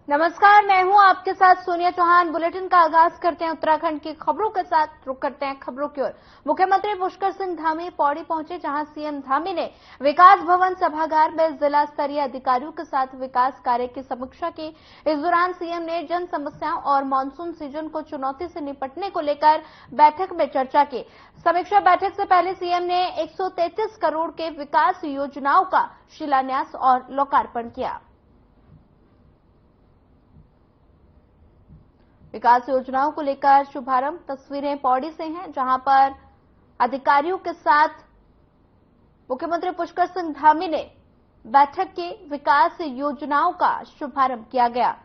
नमस्कार, मैं हूं आपके साथ सोनिया चौहान। बुलेटिन का आगाज करते हैं उत्तराखंड की खबरों के साथ। रुक करते हैं खबरों की ओर। मुख्यमंत्री पुष्कर सिंह धामी पौड़ी पहुंचे, जहां सीएम धामी ने विकास भवन सभागार में जिला स्तरीय अधिकारियों के साथ विकास कार्य की समीक्षा की। इस दौरान सीएम ने जन समस्याओं और मानसून सीजन को चुनौती से निपटने को लेकर बैठक में चर्चा की। समीक्षा बैठक से पहले सीएम ने 133 करोड़ के विकास योजनाओं का शिलान्यास और लोकार्पण किया। विकास योजनाओं को लेकर शुभारंभ तस्वीरें पौड़ी से हैं, जहां पर अधिकारियों के साथ मुख्यमंत्री पुष्कर सिंह धामी ने बैठक की विकास योजनाओं का शुभारंभ किया गया।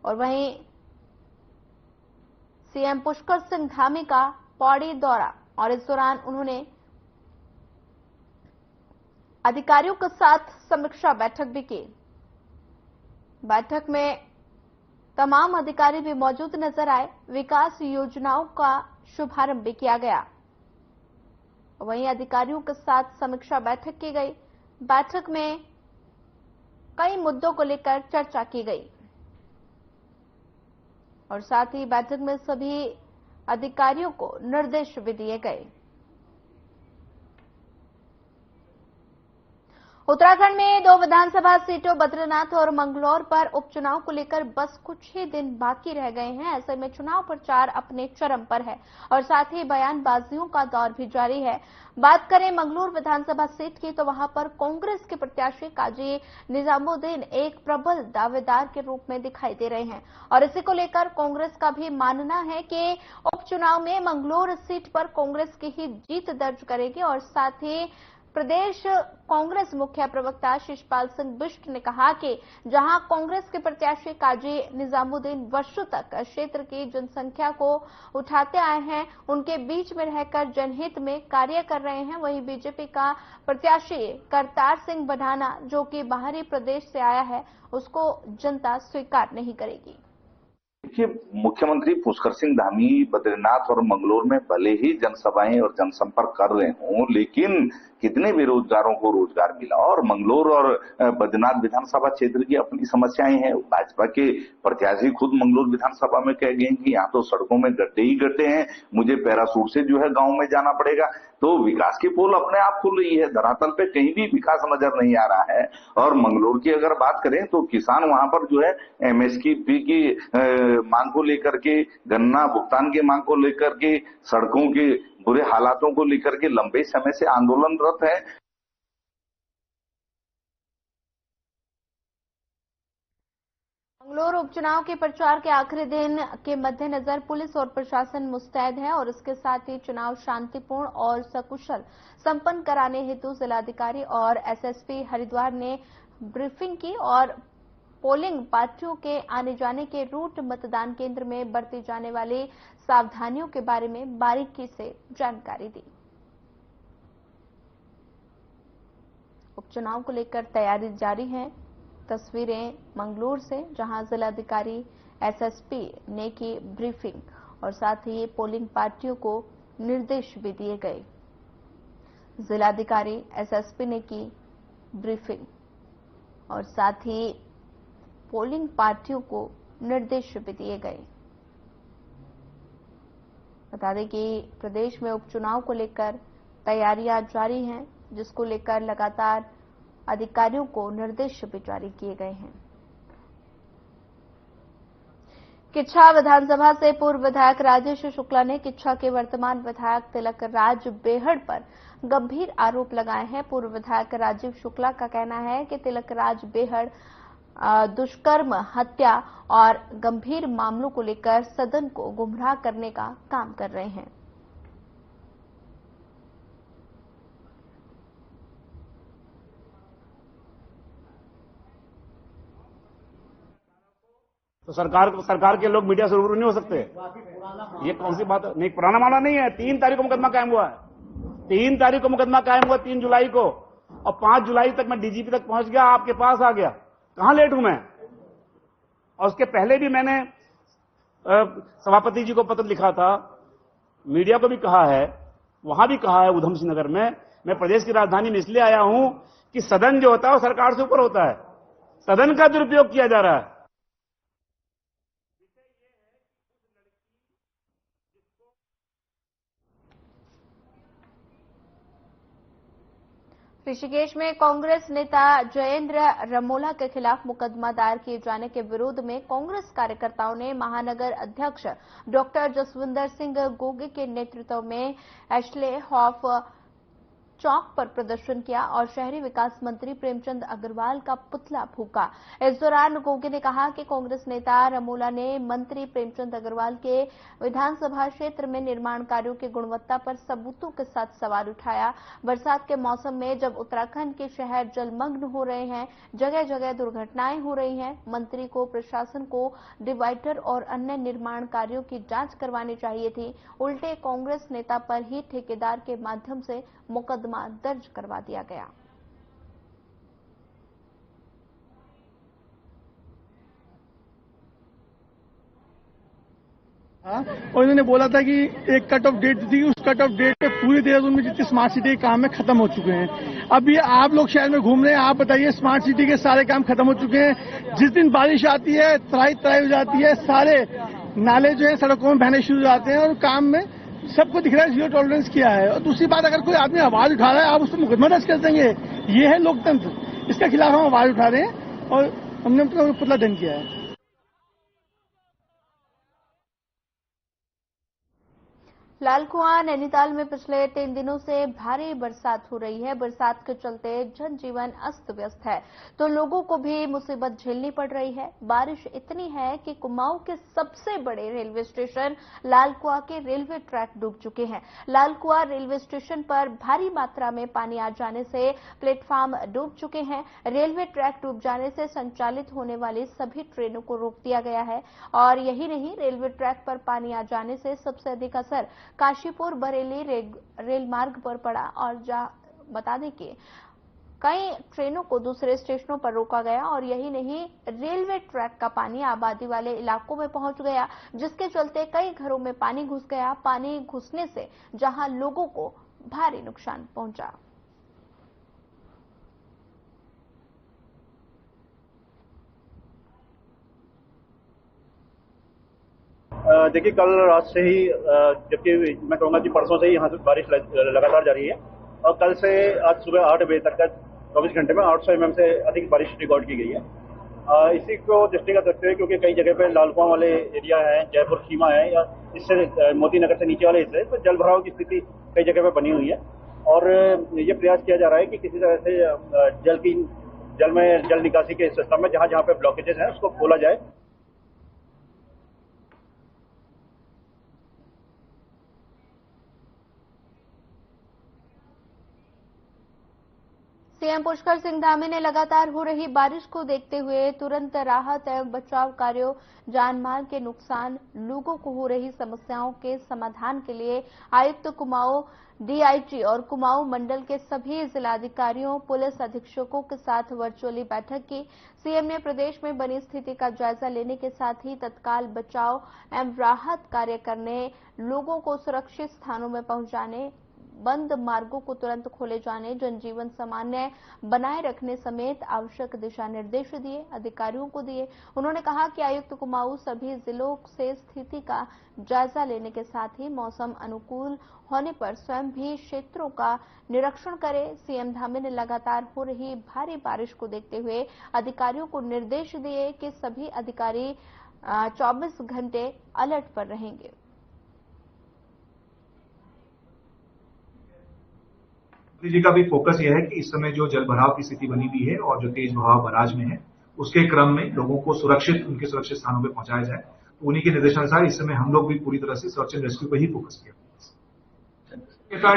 और वहीं सीएम पुष्कर सिंह धामी का पौड़ी दौरा, और इस दौरान उन्होंने अधिकारियों के साथ समीक्षा बैठक भी की। बैठक में तमाम अधिकारी भी मौजूद नजर आए। विकास योजनाओं का शुभारंभ भी किया गया। वहीं अधिकारियों के साथ समीक्षा बैठक की गई। बैठक में कई मुद्दों को लेकर चर्चा की गई और साथ ही बैठक में सभी अधिकारियों को निर्देश भी दिए गए। उत्तराखंड में 2 विधानसभा सीटों बद्रीनाथ और मंगलौर पर उपचुनाव को लेकर बस कुछ ही दिन बाकी रह गए हैं। ऐसे में चुनाव प्रचार अपने चरम पर है और साथ ही बयानबाजियों का दौर भी जारी है। बात करें मंगलौर विधानसभा सीट की, तो वहां पर कांग्रेस के प्रत्याशी काजी निजामुद्दीन एक प्रबल दावेदार के रूप में दिखाई दे रहे हैं और इसी को लेकर कांग्रेस का भी मानना है कि उपचुनाव में मंगलौर सीट पर कांग्रेस की ही जीत दर्ज करेगी। और साथ ही प्रदेश कांग्रेस मुख्य प्रवक्ता शिषपाल सिंह बिष्ट ने कहा कि जहां कांग्रेस के प्रत्याशी काजी निजामुद्दीन वर्षों तक क्षेत्र की जनसंख्या को उठाते आए हैं, उनके बीच में रहकर जनहित में कार्य कर रहे हैं, वहीं बीजेपी का प्रत्याशी करतार सिंह बढ़ाना, जो कि बाहरी प्रदेश से आया है, उसको जनता स्वीकार नहीं करेगी। देखिए, मुख्यमंत्री पुष्कर सिंह धामी बद्रीनाथ और मंगलौर में भले ही जनसभाएं और जनसंपर्क कर रहे हों, लेकिन कितने बेरोजगारों को रोजगार मिला। और मंगलौर और बद्रीनाथ विधानसभा क्षेत्र की अपनी समस्याएं हैं। भाजपा के प्रत्याशी खुद मंगलौर विधानसभा में कह गए कि यहाँ तो सड़कों में गड्ढे ही गड्ढे हैं, मुझे पैरासूट से जो है गांव में जाना पड़ेगा। तो विकास की पोल अपने आप खुल रही है, धरातल पे कहीं भी विकास नजर नहीं आ रहा है। और मंगलौर की अगर बात करें तो किसान वहां पर जो है एमएसपी की मांग को लेकर के, गन्ना भुगतान की मांग को लेकर के, सड़कों के बुरे हालातों को लेकर के लंबे समय से आंदोलनरत है। मंगलौर उपचुनाव के प्रचार के आखिरी दिन के मद्देनजर पुलिस और प्रशासन मुस्तैद है और इसके साथ ही चुनाव शांतिपूर्ण और सकुशल संपन्न कराने हेतु जिलाधिकारी और एसएसपी हरिद्वार ने ब्रीफिंग की और पोलिंग पार्टियों के आने जाने के रूट, मतदान केंद्र में बरती जाने वाली सावधानियों के बारे में बारीकी से जानकारी दी। उपचुनाव को लेकर तैयारी जारी है। तस्वीरें मंगलौर से, जहां जिलाधिकारी एसएसपी ने की ब्रीफिंग और साथ ही पोलिंग पार्टियों को निर्देश भी दिए गए। जिलाधिकारी एसएसपी ने की ब्रीफिंग और साथ ही पोलिंग पार्टियों को निर्देश भी दिए गए। बता दें कि प्रदेश में उपचुनाव को लेकर तैयारियां जारी हैं, जिसको लेकर लगातार अधिकारियों को निर्देश भी जारी किए गए हैं। किच्छा विधानसभा से पूर्व विधायक राजेश शुक्ला ने किच्छा के वर्तमान विधायक तिलक राज बेहड़ पर गंभीर आरोप लगाए हैं। पूर्व विधायक राजीव शुक्ला का कहना है कि तिलक राज बेहड़ दुष्कर्म, हत्या और गंभीर मामलों को लेकर सदन को गुमराह करने का काम कर रहे हैं। तो सरकार के लोग मीडिया से रूबरू नहीं हो सकते? ये कौन सी बात है? नहीं, पुराना मामला नहीं है। 3 तारीख को मुकदमा कायम हुआ है। 3 तारीख को मुकदमा कायम हुआ, 3 जुलाई को, और 5 जुलाई तक मैं डीजीपी तक पहुंच गया, आपके पास आ गया। कहां लेट हूं मैं? और उसके पहले भी मैंने सभापति जी को पत्र लिखा था, मीडिया को भी कहा है, वहां भी कहा है उधम सिंह नगर में। मैं प्रदेश की राजधानी में इसलिए आया हूं कि सदन जो होता है वो सरकार से ऊपर होता है। सदन का दुरुपयोग किया जा रहा है। ऋषिकेश में कांग्रेस नेता जयेंद्र रमोला के खिलाफ मुकदमा दायर किए जाने के विरोध में कांग्रेस कार्यकर्ताओं ने महानगर अध्यक्ष डॉक्टर जसविंदर सिंह गोगे के नेतृत्व में एशले हॉफ चौक पर प्रदर्शन किया और शहरी विकास मंत्री प्रेमचंद अग्रवाल का पुतला फूंका। इस दौरान गोगे ने कहा कि कांग्रेस नेता रमोला ने मंत्री प्रेमचंद अग्रवाल के विधानसभा क्षेत्र में निर्माण कार्यों की गुणवत्ता पर सबूतों के साथ सवाल उठाया। बरसात के मौसम में जब उत्तराखंड के शहर जलमग्न हो रहे हैं, जगह जगह दुर्घटनाएं हो रही हैं, मंत्री को प्रशासन को डिवाइडर और अन्य निर्माण कार्यों की जांच करवानी चाहिए थी। उल्टे कांग्रेस नेता पर ही ठेकेदार के माध्यम से मुकदमा दर्ज करवा दिया गया। और इन्होंने बोला था कि एक कट ऑफ डेट थी, उस कट ऑफ डेट पे पूरे देहरादून में जितने स्मार्ट सिटी के काम है खत्म हो चुके हैं। अब ये आप लोग शहर में घूम रहे हैं, आप बताइए स्मार्ट सिटी के सारे काम खत्म हो चुके हैं। जिस दिन बारिश आती है तराई तराई हो जाती है, सारे नाले जो है सड़कों में बहने शुरू हो जाते हैं और काम में सबको दिख रहा है जीरो टॉलरेंस किया है। और दूसरी बात, अगर कोई आदमी आवाज उठा रहा है आप उस पर मुकदमा दर्ज कर देंगे, ये है लोकतंत्र। इसके खिलाफ हम आवाज उठा रहे हैं और हमने पुतला दंड किया है। लाल कुआं नैनीताल में पिछले 3 दिनों से भारी बरसात हो रही है। बरसात के चलते जनजीवन अस्त व्यस्त है तो लोगों को भी मुसीबत झेलनी पड़ रही है। बारिश इतनी है कि कुमाऊं के सबसे बड़े रेलवे स्टेशन लाल कुआं के रेलवे ट्रैक डूब चुके हैं। लाल कुआं रेलवे स्टेशन पर भारी मात्रा में पानी आ जाने से प्लेटफॉर्म डूब चुके हैं। रेलवे ट्रैक डूब जाने से संचालित होने वाली सभी ट्रेनों को रोक दिया गया है। और यही नहीं, रेलवे ट्रैक पर पानी आ जाने से सबसे अधिक असर काशीपुर बरेली रेल मार्ग पर पड़ा और बता दें कि कई ट्रेनों को दूसरे स्टेशनों पर रोका गया। और यही नहीं, रेलवे ट्रैक का पानी आबादी वाले इलाकों में पहुंच गया, जिसके चलते कई घरों में पानी घुस गया। पानी घुसने से जहां लोगों को भारी नुकसान पहुंचा। देखिए, कल रात से ही, जबकि मैं कहूँगा कि परसों से ही यहाँ से बारिश लगातार जारी है और कल से आज सुबह 8 बजे तक का 24 घंटे में 800 mm से अधिक बारिश रिकॉर्ड की गई है। इसी को दृष्टिगत रखते हुए, क्योंकि कई जगह पे लाल कुआं वाले एरिया है, जयपुर सीमा है या इससे मोती नगर से नीचे वाले हिस्से तो जल भराव की स्थिति कई जगह पे बनी हुई है। और ये प्रयास किया जा रहा है कि किसी तरह से जल निकासी के सिस्टम में जहाँ पे ब्लॉकेजेस हैं उसको खोला जाए। सीएम पुष्कर सिंह धामी ने लगातार हो रही बारिश को देखते हुए तुरंत राहत एवं बचाव कार्यों, जान माल के नुकसान, लोगों को हो रही समस्याओं के समाधान के लिए आयुक्त कुमाऊं, डीआईजी और कुमाऊं मंडल के सभी जिलाधिकारियों, पुलिस अधीक्षकों के साथ वर्चुअली बैठक की। सीएम ने प्रदेश में बनी स्थिति का जायजा लेने के साथ ही तत्काल बचाव एवं राहत कार्य करने, लोगों को सुरक्षित स्थानों में पहुंचाने, बंद मार्गों को तुरंत खोले जाने, जनजीवन सामान्य बनाए रखने समेत आवश्यक दिशा निर्देश दिए, अधिकारियों को दिए। उन्होंने कहा कि आयुक्त कुमाऊं सभी जिलों से स्थिति का जायजा लेने के साथ ही मौसम अनुकूल होने पर स्वयं भी क्षेत्रों का निरीक्षण करें। सीएम धामी ने लगातार हो रही भारी बारिश को देखते हुए अधिकारियों को निर्देश दिए कि सभी अधिकारी 24 घंटे अलर्ट पर रहेंगे। जी का भी फोकस यह है कि इस समय जो जल भराव की स्थिति बनी हुई है और जो तेज बहाव बराज में है, उसके क्रम में लोगों को उनके सुरक्षित स्थानों पर पहुंचाया जाए। तो उन्हीं के निर्देशानुसार इस समय हम लोग भी पूरी तरह से सर्च एंड रेस्क्यू पर ही फोकस किया।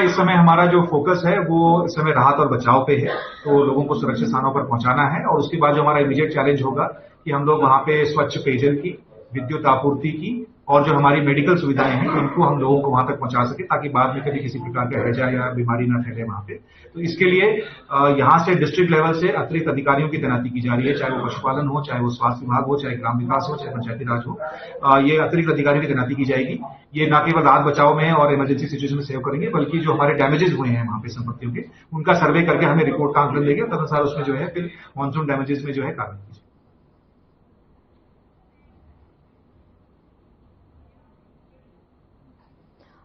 इस समय हमारा जो फोकस है वो इस समय राहत और बचाव पे है, तो लोगों को सुरक्षित स्थानों पर पहुंचाना है। और उसके बाद जो हमारा इमीडिएट चैलेंज होगा कि हम लोग वहां पे स्वच्छ पेयजल की, विद्युत आपूर्ति की और जो हमारी मेडिकल सुविधाएं हैं उनको हम लोगों को वहां तक पहुंचा सके, ताकि बाद में कभी किसी प्रकार का हैजा या बीमारी ना फैले वहां पे। तो इसके लिए यहां से डिस्ट्रिक्ट लेवल से अतिरिक्त अधिकारियों की तैनाती की जा रही है, चाहे वो पशुपालन हो, चाहे वो स्वास्थ्य विभाग हो, चाहे ग्राम विकास हो, चाहे पंचायती राज हो। ये अतिरिक्त अधिकारियों की तैनाती की जाएगी। ये न केवल राहत बचाव में और इमरजेंसी सिचुएशन में सेव करेंगे, बल्कि जो हमारे डैमेजेस हुए हैं वहां पे संपत्तियों के, उनका सर्वे करके हमें रिपोर्ट का आंकलन देंगे, तदनुसार उसमें जो है फिर मानसून डैमेजेस में जो है कार्रवाई की जाएगी।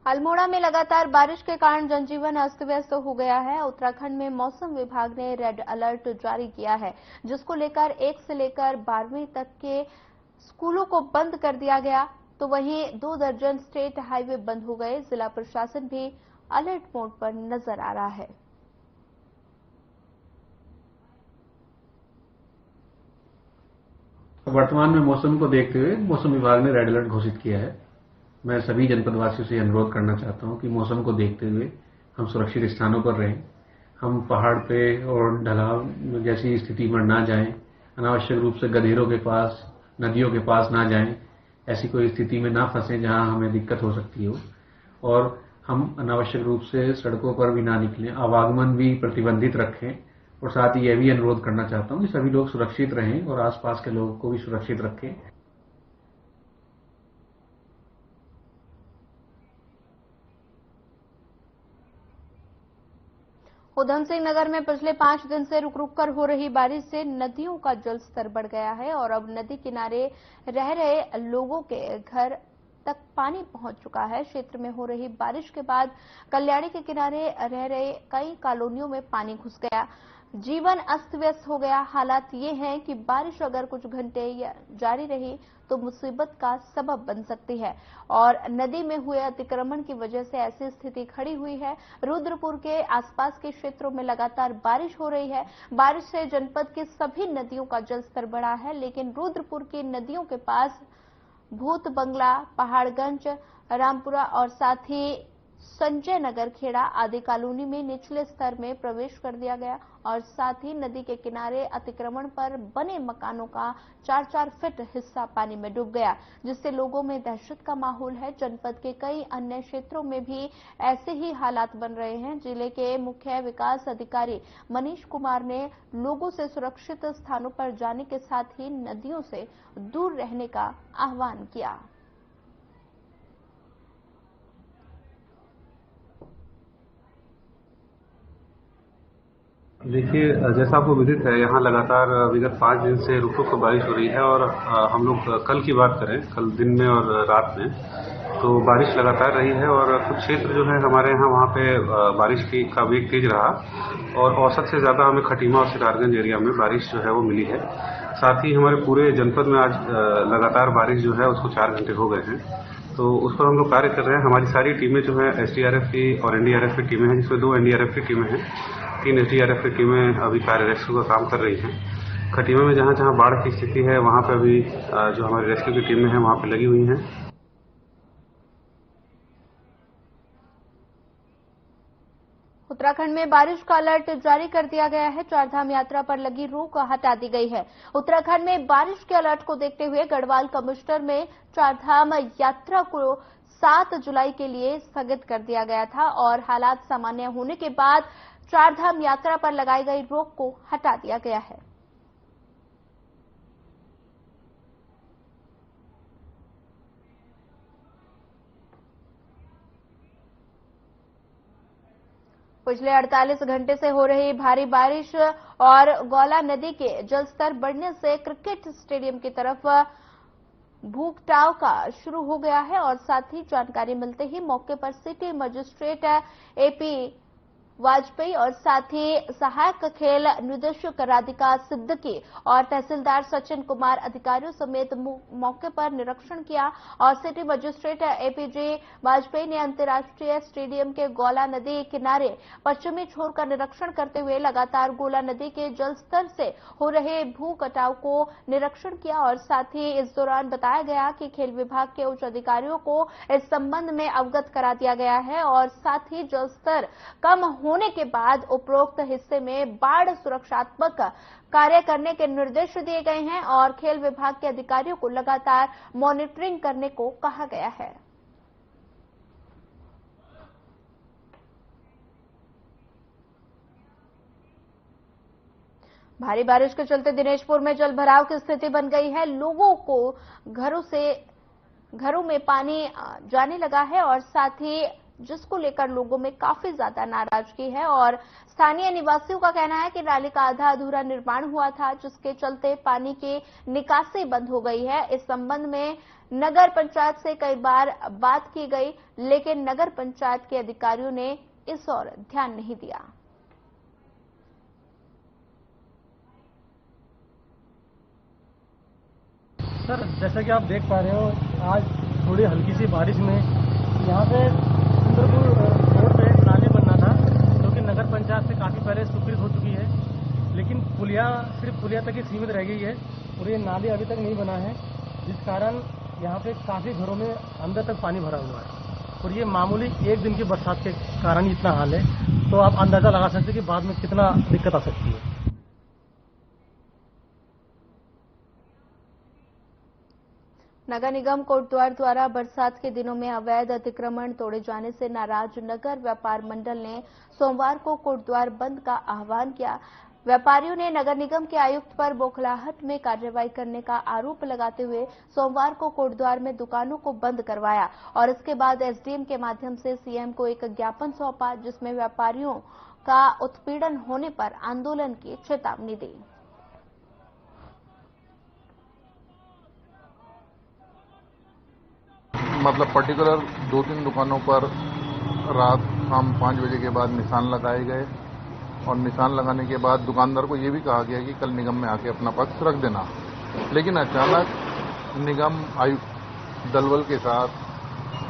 अल्मोड़ा में लगातार बारिश के कारण जनजीवन अस्त व्यस्त हो गया है। उत्तराखंड में मौसम विभाग ने रेड अलर्ट जारी किया है, जिसको लेकर 1 से लेकर 12वीं तक के स्कूलों को बंद कर दिया गया। तो वहीं 2 दर्जन स्टेट हाईवे बंद हो गए। जिला प्रशासन भी अलर्ट मोड पर नजर आ रहा है। वर्तमान में मौसम को देखते हुए मौसम विभाग ने रेड अलर्ट घोषित किया है। मैं सभी जनपद वासियों से अनुरोध करना चाहता हूं कि मौसम को देखते हुए हम सुरक्षित स्थानों पर रहें। हम पहाड़ पे और ढलाव जैसी स्थिति में ना जाएं, अनावश्यक रूप से गधेरों के पास, नदियों के पास ना जाएं, ऐसी कोई स्थिति में ना फंसें जहां हमें दिक्कत हो सकती हो। और हम अनावश्यक रूप से सड़कों पर भी ना निकलें, आवागमन भी प्रतिबंधित रखें। और साथ ही यह भी अनुरोध करना चाहता हूं कि सभी लोग सुरक्षित रहें और आसपास के लोगों को भी सुरक्षित रखें। उधम सिंह नगर में पिछले 5 दिन से रुक रुक कर हो रही बारिश से नदियों का जल स्तर बढ़ गया है और अब नदी किनारे रह रहे लोगों के घर तक पानी पहुंच चुका है। क्षेत्र में हो रही बारिश के बाद कल्याणी के किनारे रह रहे कई कॉलोनियों में पानी घुस गया। जीवन अस्त व्यस्त हो गया। हालात ये हैं कि बारिश अगर कुछ घंटे जारी रही तो मुसीबत का सबब बन सकती है और नदी में हुए अतिक्रमण की वजह से ऐसी स्थिति खड़ी हुई है। रुद्रपुर के आसपास के क्षेत्रों में लगातार बारिश हो रही है। बारिश से जनपद की सभी नदियों का जलस्तर बढ़ा है, लेकिन रुद्रपुर की नदियों के पास भूत बंगला, पहाड़गंज, रामपुरा और साथ ही संजय नगर खेड़ा आदि कॉलोनी में निचले स्तर में प्रवेश कर दिया गया और साथ ही नदी के किनारे अतिक्रमण पर बने मकानों का 4-4 फीट हिस्सा पानी में डूब गया, जिससे लोगों में दहशत का माहौल है। जनपद के कई अन्य क्षेत्रों में भी ऐसे ही हालात बन रहे हैं। जिले के मुख्य विकास अधिकारी मनीष कुमार ने लोगों से सुरक्षित स्थानों पर जाने के साथ ही नदियों से दूर रहने का आह्वान किया। देखिए, जैसा आपको विदित है, यहाँ लगातार विगत 5 दिन से रुक रुक बारिश हो रही है और हम लोग कल की बात करें, कल दिन में और रात में तो बारिश लगातार रही है और कुछ क्षेत्र जो है हमारे यहाँ वहाँ पे बारिश का वेग तेज रहा और औसत से ज़्यादा हमें खटीमा और सितारगंज एरिया में बारिश जो है वो मिली है। साथ ही हमारे पूरे जनपद में आज लगातार बारिश जो है उसको 4 घंटे हो गए हैं, तो उस पर हम लोग कार्य कर रहे हैं। हमारी सारी टीमें जो है SDRF की और NDRF की टीमें हैं, जिसमें 2 NDRF की टीमें हैं, 3 SDRF की टीमें अभी कार्य रेस्क्यू का काम कर रही हैं। खटीमा में जहाँ जहाँ बाढ़ की स्थिति है वहाँ पर अभी जो हमारी रेस्क्यू की टीमें हैं वहाँ पर लगी हुई हैं। उत्तराखंड में बारिश का अलर्ट जारी कर दिया गया है। चारधाम यात्रा पर लगी रोक हटा दी गई है। उत्तराखंड में बारिश के अलर्ट को देखते हुए गढ़वाल कमिश्नर में चारधाम यात्रा को 7 जुलाई के लिए स्थगित कर दिया गया था और हालात सामान्य होने के बाद चारधाम यात्रा पर लगाई गई रोक को हटा दिया गया है। पिछले 48 घंटे से हो रही भारी बारिश और गौला नदी के जलस्तर बढ़ने से क्रिकेट स्टेडियम की तरफ भूकटाव का शुरू हो गया है और साथ ही जानकारी मिलते ही मौके पर सिटी मजिस्ट्रेट AP वाजपेयी और साथ ही सहायक खेल निदेशक राधिका सिद्दीकी और तहसीलदार सचिन कुमार अधिकारियों समेत मौके पर निरीक्षण किया और सिटी मजिस्ट्रेट APJ वाजपेयी ने अंतर्राष्ट्रीय स्टेडियम के गौला नदी किनारे पश्चिमी छोर का निरीक्षण करते हुए लगातार गौला नदी के जलस्तर से हो रहे भू कटाव को निरीक्षण किया और साथ ही इस दौरान बताया गया कि खेल विभाग के उच्च अधिकारियों को इस संबंध में अवगत करा दिया गया है और साथ ही जलस्तर कम होने के बाद उपरोक्त हिस्से में बाढ़ सुरक्षात्मक कार्य करने के निर्देश दिए गए हैं और खेल विभाग के अधिकारियों को लगातार मॉनिटरिंग करने को कहा गया है। भारी बारिश के चलते दिनेशपुर में जलभराव की स्थिति बन गई है। लोगों को घरों में पानी जाने लगा है और साथ ही जिसको लेकर लोगों में काफी ज्यादा नाराजगी है। और स्थानीय निवासियों का कहना है कि नाले का आधा अधूरा निर्माण हुआ था, जिसके चलते पानी की निकासी बंद हो गई है। इस संबंध में नगर पंचायत से कई बार बात की गई, लेकिन नगर पंचायत के अधिकारियों ने इस ओर ध्यान नहीं दिया। सर, जैसा कि आप देख पा रहे हो, आज थोड़ी हल्की सी बारिश में यहाँ पे सुंदरपुर रोड पे नाले बनना था, जो कि नगर पंचायत से काफ़ी पहले स्वीकृत हो चुकी है, लेकिन पुलिया सिर्फ पुलिया तक ही सीमित रह गई है और ये नाले अभी तक नहीं बना है, जिस कारण यहाँ पे काफ़ी घरों में अंदर तक पानी भरा हुआ है। और ये मामूली एक दिन की बरसात के कारण इतना हाल है, तो आप अंदाज़ा लगा सकते हैं कि बाद में कितना दिक्कत आ सकती है। नगर निगम कोटद्वार द्वारा बरसात के दिनों में अवैध अतिक्रमण तोड़े जाने से नाराज नगर व्यापार मंडल ने सोमवार को कोटद्वार बंद का आह्वान किया। व्यापारियों ने नगर निगम के आयुक्त पर बौखलाहट में कार्रवाई करने का आरोप लगाते हुए सोमवार को कोटद्वार में दुकानों को बंद करवाया और इसके बाद एसडीएम के माध्यम से सीएम को एक ज्ञापन सौंपा, जिसमें व्यापारियों का उत्पीड़न होने पर आंदोलन की चेतावनी दी। मतलब पर्टिकुलर 2-3 दुकानों पर रात शाम 5 बजे के बाद निशान लगाए गए और निशान लगाने के बाद दुकानदार को ये भी कहा गया कि कल निगम में आके अपना पक्ष रख देना। लेकिन अचानक निगम आयुक्त दलबल के साथ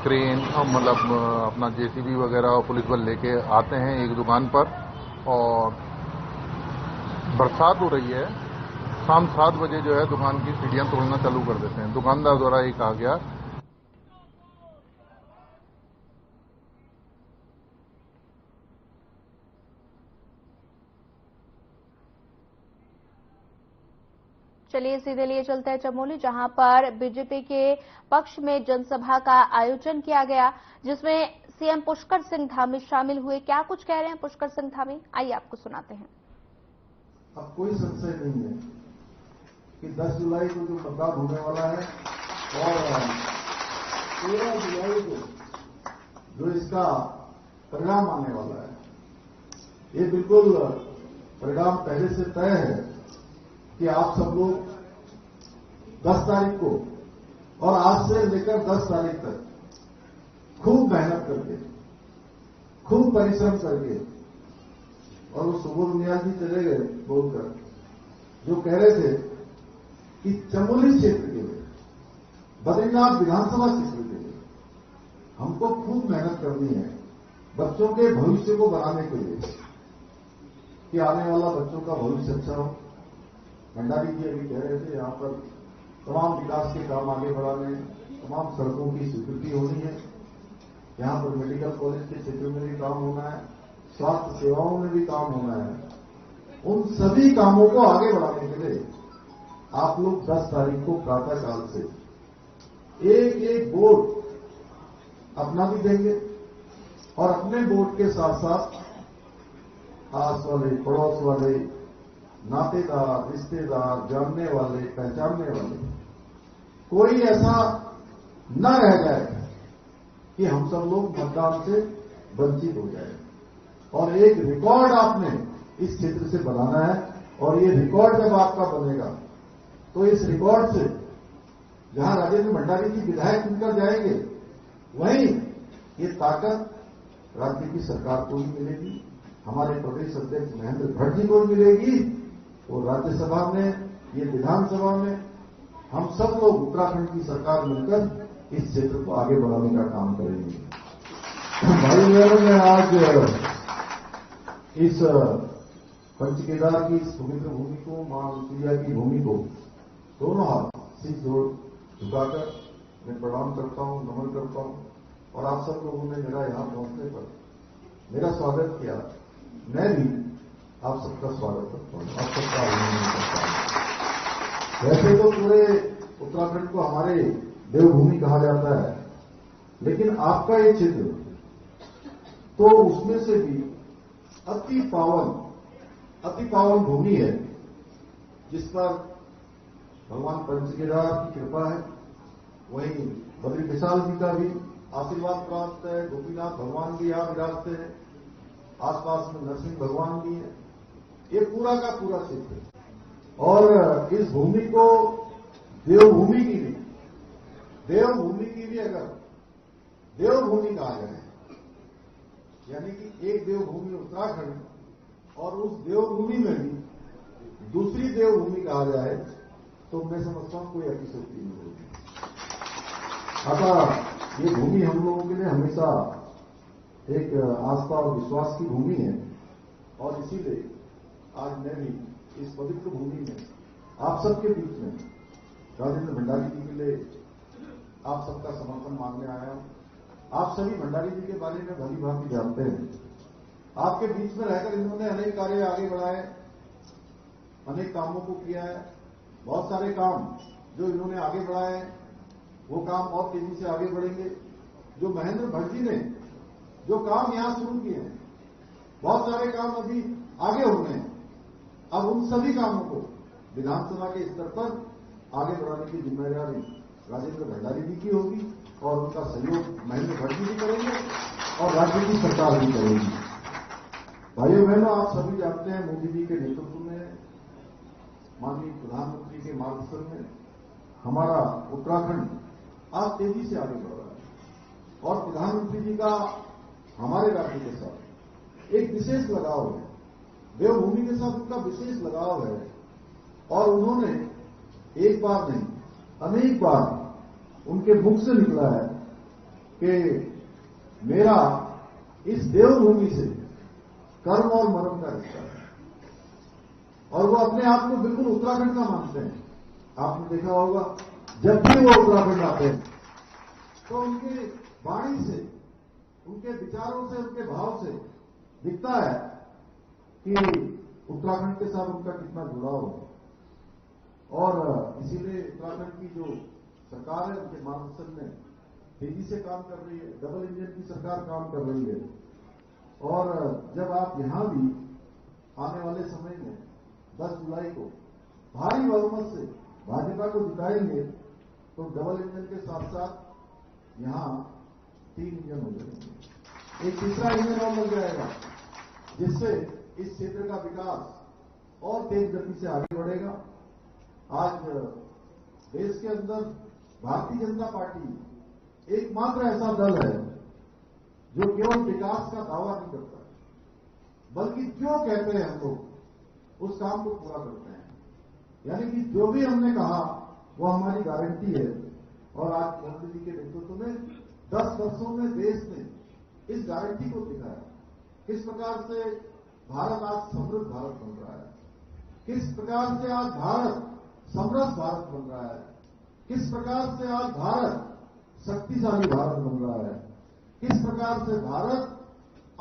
क्रेन और मतलब अपना जेसीबी वगैरह और पुलिस बल लेके आते हैं एक दुकान पर और बरसात हो रही है, शाम 7 बजे जो है दुकान की सीढ़ियां तोड़ना चालू कर देते हैं। दुकानदार द्वारा ये कहा गया चलिए सीधे लिए चलते हैं चमोली, जहां पर बीजेपी के पक्ष में जनसभा का आयोजन किया गया, जिसमें सीएम पुष्कर सिंह धामी शामिल हुए। क्या कुछ कह रहे हैं पुष्कर सिंह धामी, आइए आपको सुनाते हैं। अब कोई संशय नहीं है कि 10 जुलाई को जो मतदान होने वाला है और 13 जुलाई को जो इसका परिणाम आने वाला है, ये बिल्कुल परिणाम पहले से तय है कि आप सब लोग 10 तारीख को और आज से लेकर 10 तारीख तक खूब मेहनत करके, खूब परिश्रम करके, और वो सुबोध नियाज भी चले गए बोलकर, जो कह रहे थे कि चमोली क्षेत्र के लिए, बद्रीनाथ विधानसभा क्षेत्र के लिए हमको खूब मेहनत करनी है बच्चों के भविष्य को बनाने के लिए, कि आने वाला बच्चों का भविष्य अच्छा हो। भंडारी जी अभी कह रहे थे, यहाँ पर तमाम विकास के काम आगे बढ़ाने, तमाम सड़कों की स्वीकृति होनी है, यहाँ पर मेडिकल कॉलेज के क्षेत्र में भी काम होना है, स्वास्थ्य सेवाओं में भी काम होना है। उन सभी कामों को आगे बढ़ाने के लिए आप लोग 10 तारीख को प्रातःकाल से एक वोट अपना भी देंगे और अपने वोट के साथ साथ आस वाले, पड़ोस वाले, नातेदार, रिश्तेदार, जानने वाले, पहचानने वाले, कोई ऐसा न रह जाए कि हम सब लोग मतदान से वंचित हो जाए। और एक रिकॉर्ड आपने इस क्षेत्र से बनाना है और ये रिकॉर्ड जब आपका बनेगा तो इस रिकॉर्ड से जहां राजेंद्र भंडारी जी विधायक चुनकर जाएंगे, वहीं ये ताकत राज्य की सरकार को भी मिलेगी, हमारे प्रदेश अध्यक्ष महेंद्र भट्ट जी को भी मिलेगी और राज्यसभा में, ये विधानसभा में हम सब लोग उत्तराखंड की सरकार मिलकर इस क्षेत्र को आगे बढ़ाने का काम करेंगे। भाई बहनों, मैं आज इस पंचकेदार की इस पवित्र भूमि को, मां सूर्या की भूमि को दोनों हाथ शीश झुकाकर मैं प्रणाम करता हूं, नमन करता हूं। और आप सब लोगों ने मेरा यहां पहुंचने पर मेरा स्वागत किया, मैं भी आप सबका स्वागत करता हूं, आप सबका अभिनंदन करता हूं। वैसे तो पूरे उत्तराखंड को हमारे देवभूमि कहा जाता है, लेकिन आपका ये क्षेत्र तो उसमें से भी अति पावन भूमि है, जिस पर भगवान पंचकेदार की कृपा है, वहीं बद्री विशाल जी का भी आशीर्वाद प्राप्त है। गोपीनाथ भगवान भी यहाँ विराजते हैं, आसपास में नरसिंह भगवान भी है। ये पूरा का पूरा क्षेत्र है और इस भूमि को देवभूमि की भी अगर देवभूमि कहा जाए, यानी कि एक देवभूमि उत्तराखंड और उस देवभूमि में भी दूसरी देवभूमि कहा जाए, तो मैं समझता हूं कोई अतिशयोक्ति नहीं होगी। अतः ये भूमि हम लोगों के लिए हमेशा एक आस्था और विश्वास की भूमि है और इसीलिए आज मैं भी इस पवित्र भूमि में आप सबके बीच में राजेंद्र भंडारी जी के लिए आप सबका समर्थन मांगने आया हूं। आप सभी भंडारी जी के बारे में भली भांति जानते हैं। आपके बीच में रहकर इन्होंने अनेक कार्य आगे बढ़ाए, अनेक कामों को किया है। बहुत सारे काम जो इन्होंने आगे बढ़ाए हैं वो काम और तेजी से आगे बढ़ेंगे। जो महेंद्र भट्ट जी ने जो काम यहां शुरू किए हैं, बहुत सारे काम अभी आगे हो गए हैं। अब उन सभी कामों को विधानसभा के स्तर पर आगे बढ़ाने की जिम्मेदारी राजेंद्र भंडारी जी की होगी और उनका सहयोग महेंद्र भट्ट जी भी करेंगे और राज्य की सरकार भी करेगी। भाइयों बहनों, आप सभी जानते हैं मोदी जी के नेतृत्व में, माननीय प्रधानमंत्री के मार्गदर्शन में हमारा उत्तराखंड आज तेजी से आगे बढ़ रहा है और प्रधानमंत्री जी का हमारे राज्य के साथ एक विशेष लगाव है। देवभूमि के साथ उनका विशेष लगाव है और उन्होंने एक बार नहीं अनेक बार उनके मुख से निकला है कि मेरा इस देवभूमि से कर्म और मर्म का रिश्ता है और वो अपने आप को बिल्कुल उत्तराखंड का मानते हैं। आपने देखा होगा जब भी वो उत्तराखंड आते हैं तो उनकी वाणी से, उनके विचारों से, उनके भाव से दिखता है कि उत्तराखंड के साथ उनका कितना जुड़ाव है और इसीलिए उत्तराखंड की जो सरकार है उनके मार्गदर्शन में तेजी से काम कर रही है। डबल इंजन की सरकार काम कर रही है और जब आप यहां भी आने वाले समय में 10 जुलाई को भारी बहुमत से भाजपा को जिताएंगे तो डबल इंजन के साथ साथ यहां 3 इंजन हो जाएंगे, एक तीसरा इंजन और लग जाएगा, जिससे इस क्षेत्र का विकास और तेज गति से आगे बढ़ेगा। आज देश के अंदर भारतीय जनता पार्टी एकमात्र ऐसा दल है जो केवल विकास का दावा नहीं करता है, बल्कि जो कहते हैं हम लोग उस काम को पूरा करते हैं। यानी कि जो भी हमने कहा वो हमारी गारंटी है और आज मोदी जी के नेतृत्व में 10 वर्षों में देश ने इस गारंटी को दिखाया। किस प्रकार से भारत आज समृद्ध भारत बन रहा है, किस प्रकार से आज भारत समृद्ध भारत बन रहा है, किस प्रकार से आज भारत शक्तिशाली भारत बन रहा है, किस प्रकार से भारत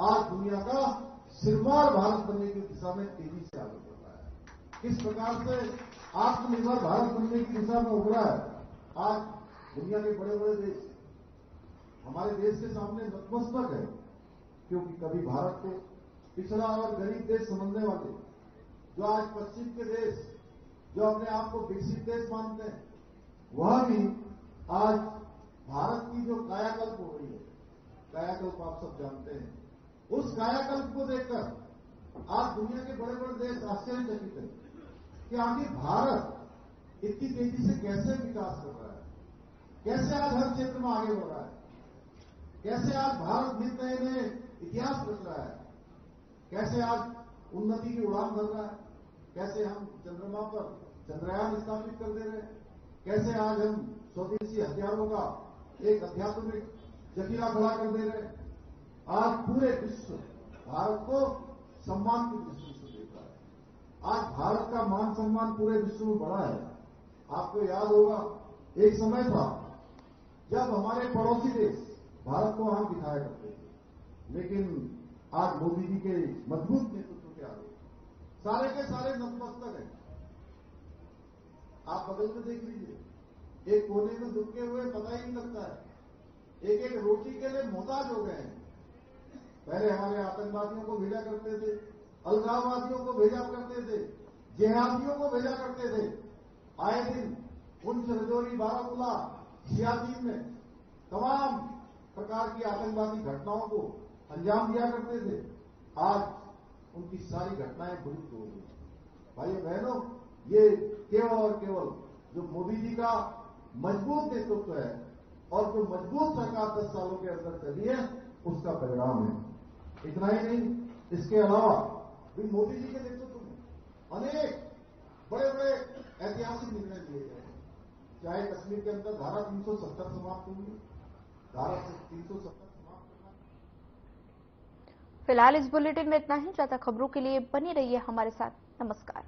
आज दुनिया का सिरमौर भारत बनने की दिशा में तेजी से आगे बढ़ रहा है, किस प्रकार से आत्मनिर्भर भारत बनने की दिशा में उभरा है। आज दुनिया के बड़े बड़े देश हमारे देश के सामने नतमस्तक है, क्योंकि कभी भारत को पिछड़ा और गरीब देश समझने वाले जो आज पश्चिम के देश जो अपने आप को विकसित देश मानते हैं, वह भी आज भारत की जो कायाकल्प हो रही है, कायाकल्प आप सब जानते हैं, उस कायाकल्प को देखकर आज दुनिया के बड़े बड़े देश आश्चर्यचकित हैं कि आखिर भारत इतनी तेजी से कैसे विकास कर रहा है, कैसे आज हर क्षेत्र में आगे बढ़ रहा है, कैसे आज भारत नित नए नए इतिहास रच रहा है, कैसे आज उन्नति की उड़ान भर रहा है, कैसे हम चंद्रमा पर चंद्रयान स्थापित कर दे रहे हैं, कैसे आज हम स्वदेशी हथियारों का एक अत्याधुनिक जखीरा खड़ा कर दे रहे हैं। आज पूरे विश्व भारत को सम्मान की दृष्टि से देख रहा है। आज भारत का मान सम्मान पूरे विश्व में बढ़ा है। आपको याद होगा एक समय था जब हमारे पड़ोसी देश भारत को आंख दिखाया करते थे, लेकिन आज मोदी जी के मजबूत नेतृत्व के आगे सारे के सारे नतमस्तक हैं। आप बगल में देख लीजिए, एक कोने में दुबके हुए पता ही नहीं लगता है, एक एक रोटी के लिए मोहताज हो गए हैं। पहले हमारे आतंकवादियों को भेजा करते थे, अलगाववादियों को भेजा करते थे, जिहादियों को भेजा करते थे। आए दिन उन रजौरी, बारामूला, सियाचिन में तमाम प्रकार की आतंकवादी घटनाओं को अंजाम दिया करते थे, आज उनकी सारी घटनाएं विलुप्त हो गई। भाइयों बहनों, ये केवल और केवल जो मोदी जी का मजबूत नेतृत्व है और जो मजबूत सरकार 10 सालों के अंदर चली है, उसका परिणाम है। इतना ही नहीं, इसके अलावा भी मोदी जी के नेतृत्व में अनेक बड़े बड़े ऐतिहासिक निर्णय लिए गए हैं। चाहे कश्मीर के अंदर धारा 370 समाप्त हुई, धारा 370 समाप्त करना। फिलहाल इस बुलेटिन में इतना ही। ज्यादा खबरों के लिए बनी रहिए हमारे साथ। नमस्कार।